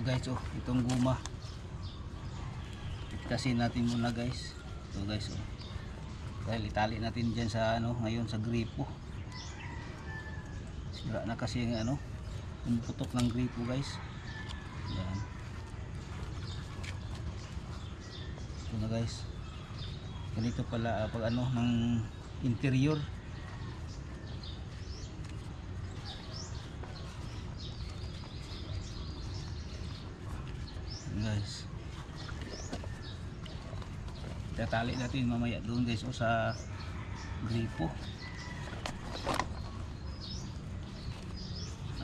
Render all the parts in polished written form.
guys, oh, itong guma. Titasin natin muna guys. Ito guys, oh. Dahil itali natin dyan sa ano, ngayon sa gripo. Sira na kasi yung ano, pumuputok ng gripo guys. Yan. Ito na guys. Ganito pala pag ano ng interior. Guys, tatali natin mamaya doon guys, o sa gripo.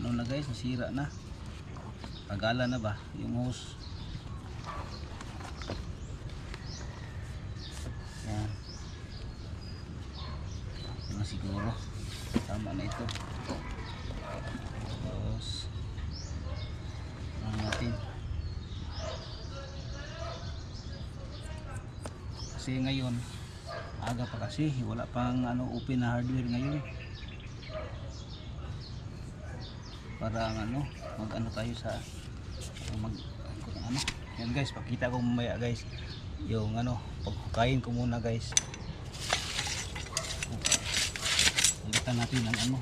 Ano na guys, nasira na, tagala na ba yung hose. Yan, ito na siguro, tama na ito. Tapos ano natin, kasi ngayon aga pa kasi, wala pang ano open na hardware ngayon, para ano mag ano tayo sa mag ano. Yan guys, pakita ko mamaya guys yung ano, paghukayin ko muna guys. Palitan natin ang ano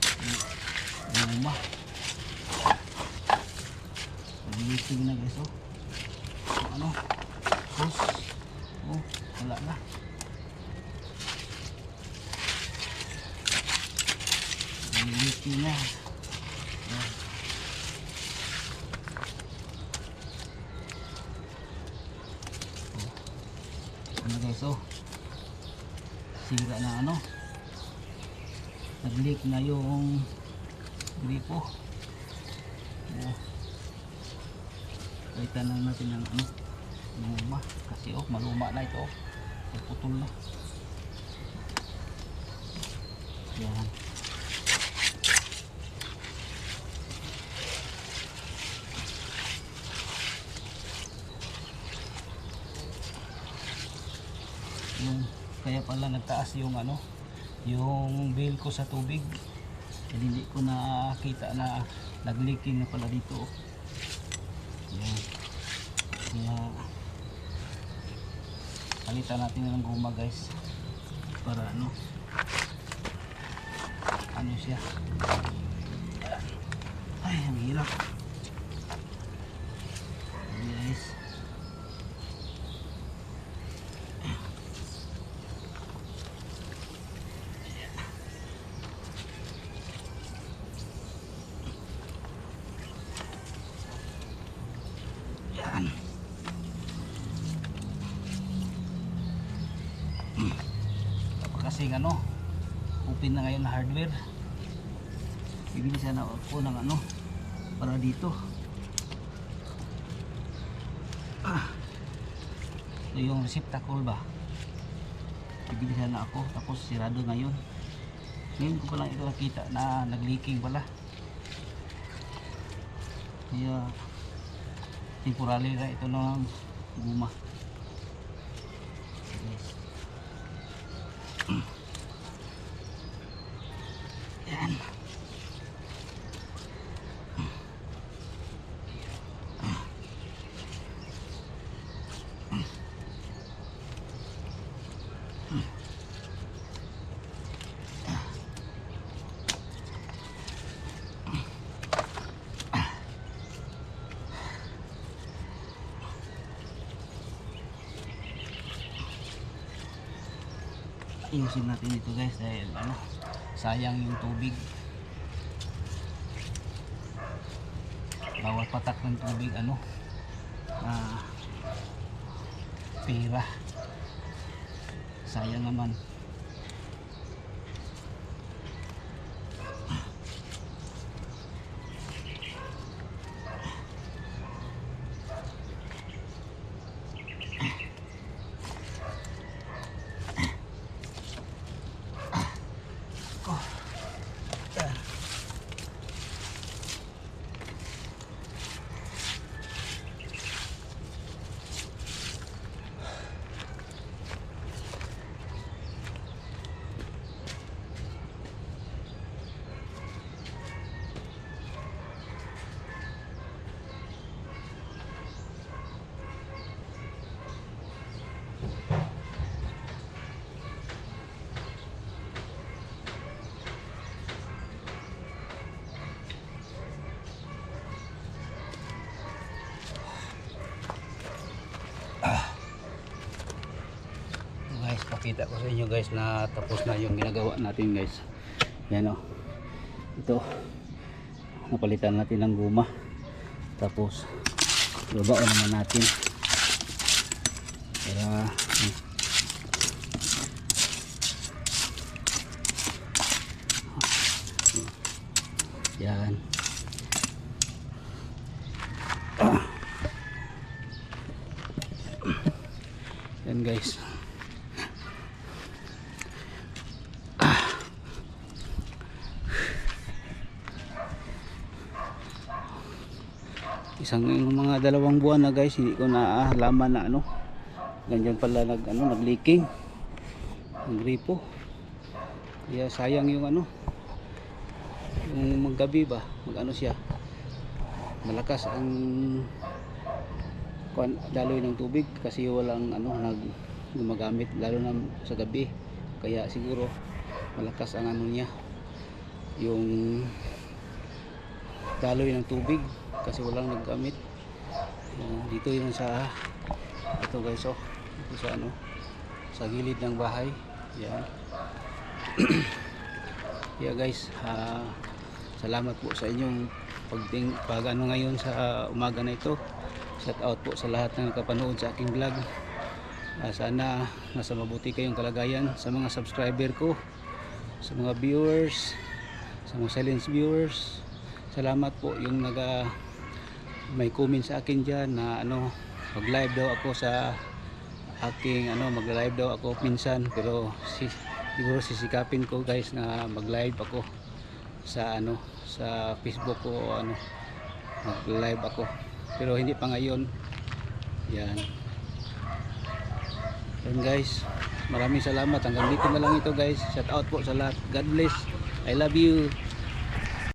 yung luma. Pag-iisig na guys, oh ano hose, oh wala na. Liliti na. Ano guys, oh sira na ano, nag-leak na yung gripo. Palitan na natin ng ano, luma kasi oh maluma na ito, putol na. Yan. Yung kaya pala nagtaas yung ano, yung bill ko sa tubig, kasi hindi ko nakita na nag-leaking na pala dito. Yan. Kaya palitan natin ng guma guys, para ano siya. Ay, ang hirap guys. Yan. Kasi ano, open na ngayon na hardware. Bibili sana ako ng ano para dito. Ito yung receptacle ba, bibili sana ako, tapos sirado ngayon. Ngayon ko lang ito nakita na nag-leaking pala. Kaya temporary na ito ng guma. Yan. Ayusin natin ito guys, dahil ano, sayang yung tubig. Bawat patak ng tubig ano, pera, sayang naman. ipakita ko sa inyo guys na tapos na yung ginagawa natin guys. Yan o, ito napalitan natin ng guma, tapos babaon naman natin para yan. Yan guys. Isang mga 2 buwan na guys, hindi ko na alaman na ano, ganyan pala nag-leaking ang gripo. Kaya sayang yung ano, yung maggabi ba, siya, malakas ang daloy ng tubig kasi walang gumagamit lalo na sa gabi, kaya siguro malakas ang niya, yung daloy ng tubig kasi walang naggamit. Dito yun sa ito guys, oh, ito sa sa gilid ng bahay. Yan. Yeah guys, salamat po sa inyong pag ngayon sa umaga na ito. Shout out po sa lahat na nakapanood sa aking vlog. Sana nasa mabuti kayong kalagayan. Sa mga subscriber ko, sa mga viewers, sa mga silent viewers, salamat po yung may comment sa akin dyan na mag live daw ako sa aking mag live daw ako minsan, pero siguro sisikapin ko guys na mag live ako sa sa Facebook ko, mag live ako, pero hindi pa ngayon. Yan guys, maraming salamat, hanggang dito na lang ito guys. Shout out po sa lahat, God bless, I love you.